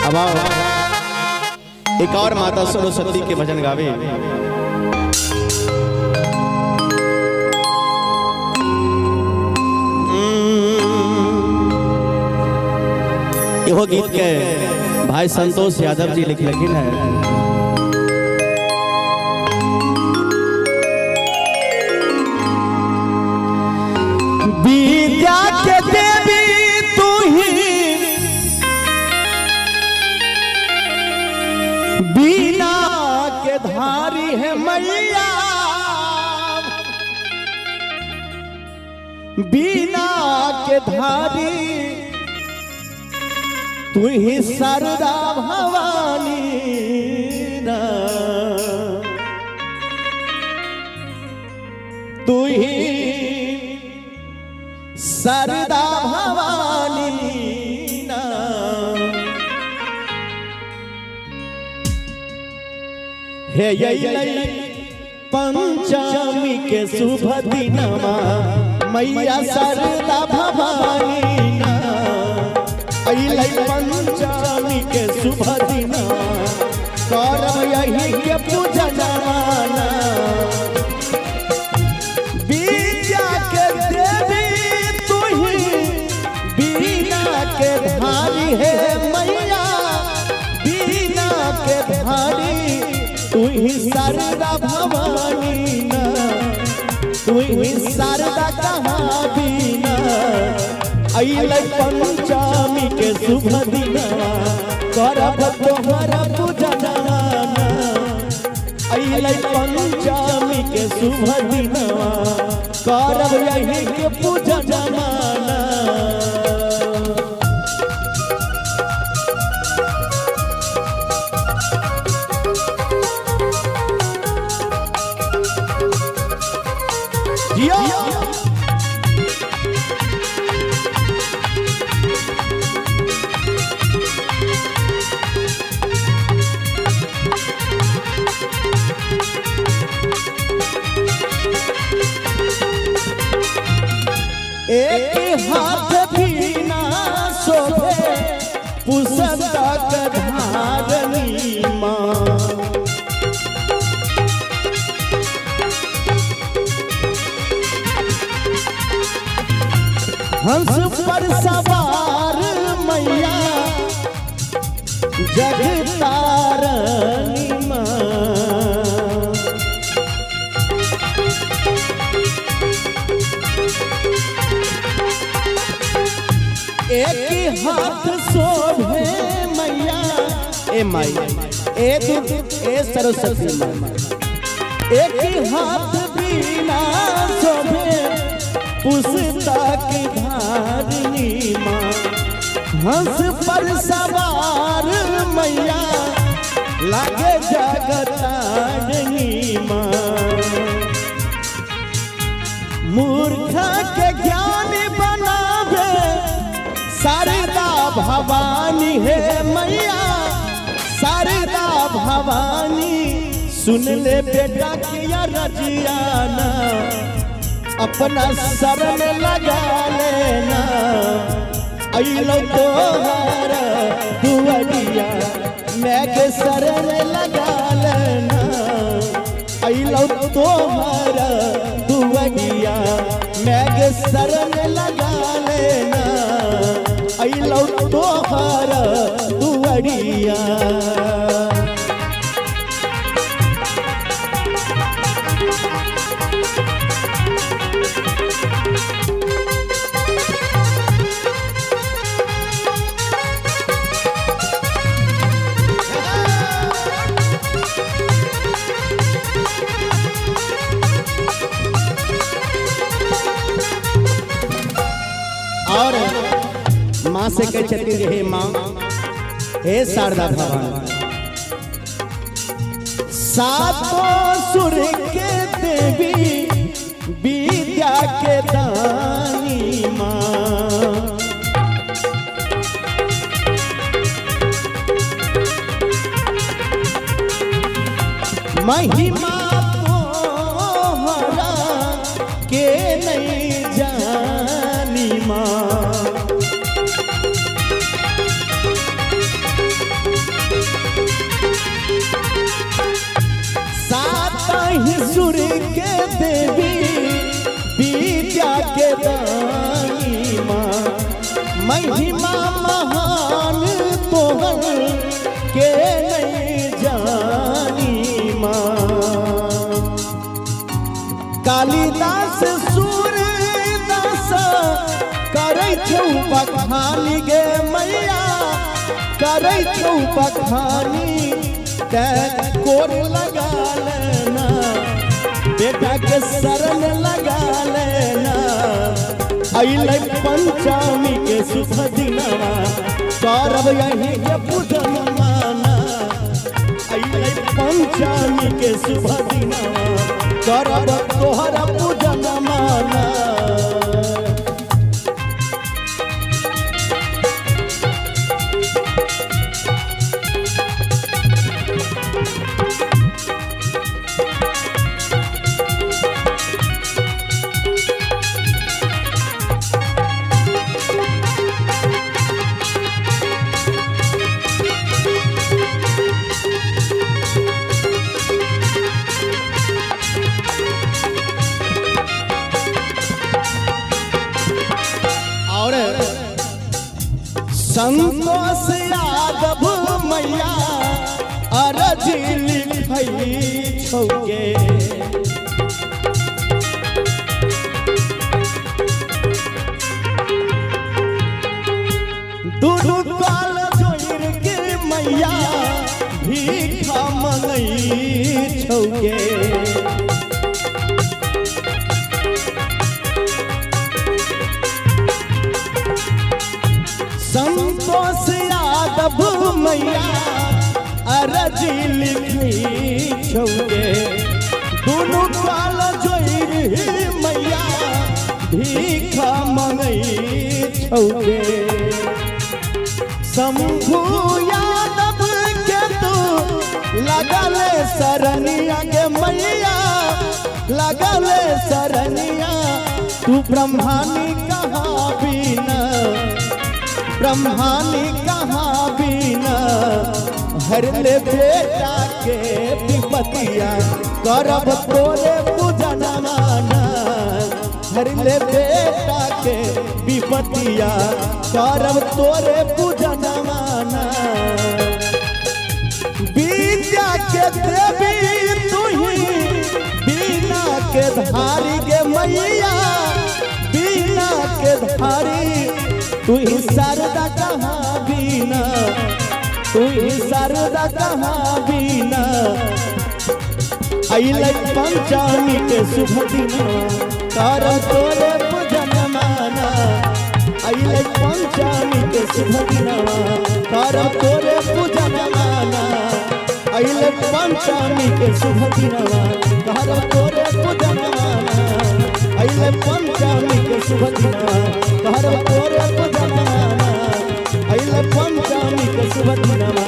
अब आओ एक और माता सरस्वती के भजन गावे। यह गीत के भाई संतोष यादव जी लिख लखिन है। विद्या के देवी तू ही, बीना के धारी है मैया, बीना के धारी तू ही शारदा भवानी ना, तू ही शारदा भवानी ना। हे यही पंचमी के शुभ दिनमा मैया शारदा भवानी ना, पंचमी के शुभ दिनमा करब यही के पूजनवाना। विद्या के देवी तू ही, बीना के धारी है मैया, बीना के धारी तू ही शारदा भवानी ना, तू ही शारदा कहाँ बीना। अइलै पंचमी के शुभ दिनवा करब तोहर पूजनवा, अइलै पंचमी के शुभ दिनवा करब यही के पूजनवा। एक हाथ बीना शोभे पुस्तक धारनी माँ, हंस पर सवार मैया जगतारनी माँ। एक हाथ शोभे मैया ए माई ए सरस्वती माई, एक हाथ बीना शोभे पुस्तक धारनी माँ, हंस पर सवार मैया लागे जगतारनी माँ। मूर्खा के ज्ञान बनावे शारदा भवानी है मैया, शारदा भवानी सुन ले बेटा किया रजियाना, अपना शरण लगा लेना। अइलो तोहर दुआरिया मैं के शरण लगा लेना, अइलो तोहर दुआरिया मैं के शरण लगा लेना, अइलो तोहर दुआरिया। और माँ से कह चलती हे माँ हे शारदा भवानी, सातों सुर के देवी विद्या के दानी माँ। महिमा तोहरा के नहीं जानी माँ, करे छौ बखानी ते कोर लगा लेना बेटा के शरण लगा लेना अइले पंचमी के शुभ दिनवा करब यही के पूजन माना अइले पंचमी के शुभ दिनवा करब तोहरा पूजन माना संतोष यादव मैया अरजी लिखई छौके दूर काल जोर के मैया भीखा मंगई छौके संतोष यादव मैया अरजी लिखी छौके दोनों काल जोर मैया भीखा मंगई छौके शंभू यादव के तू लगले सरनिया के मैया लगले सरनिया तू ब्रह्मानी कहाँ बिना ब्रह्मानी कहाँ बिना हर ले बेटा के विपतिया करब तोरे पूजन माना हर ले बेटा के विपतिया करब तोरे पूजन माना विद्या के देवी तू ही बीना के धारी के मैया बीना के धारी तू ही शारदा कहाँ बीना तू ही शारदा कहाँ बीना अइले पंचमी के शुभ दिनवा करब तोरे पूजन माना अइले पंचमी के शुभ दिनवा करब तोरे पूजन माना अइले पंचमी के शुभ दिनवा करब तोरे पूजन माना अइले पंचमी के शुभ दिनवा करब तोरे पूजन माना अइले पंचमी के शुभ दिनवा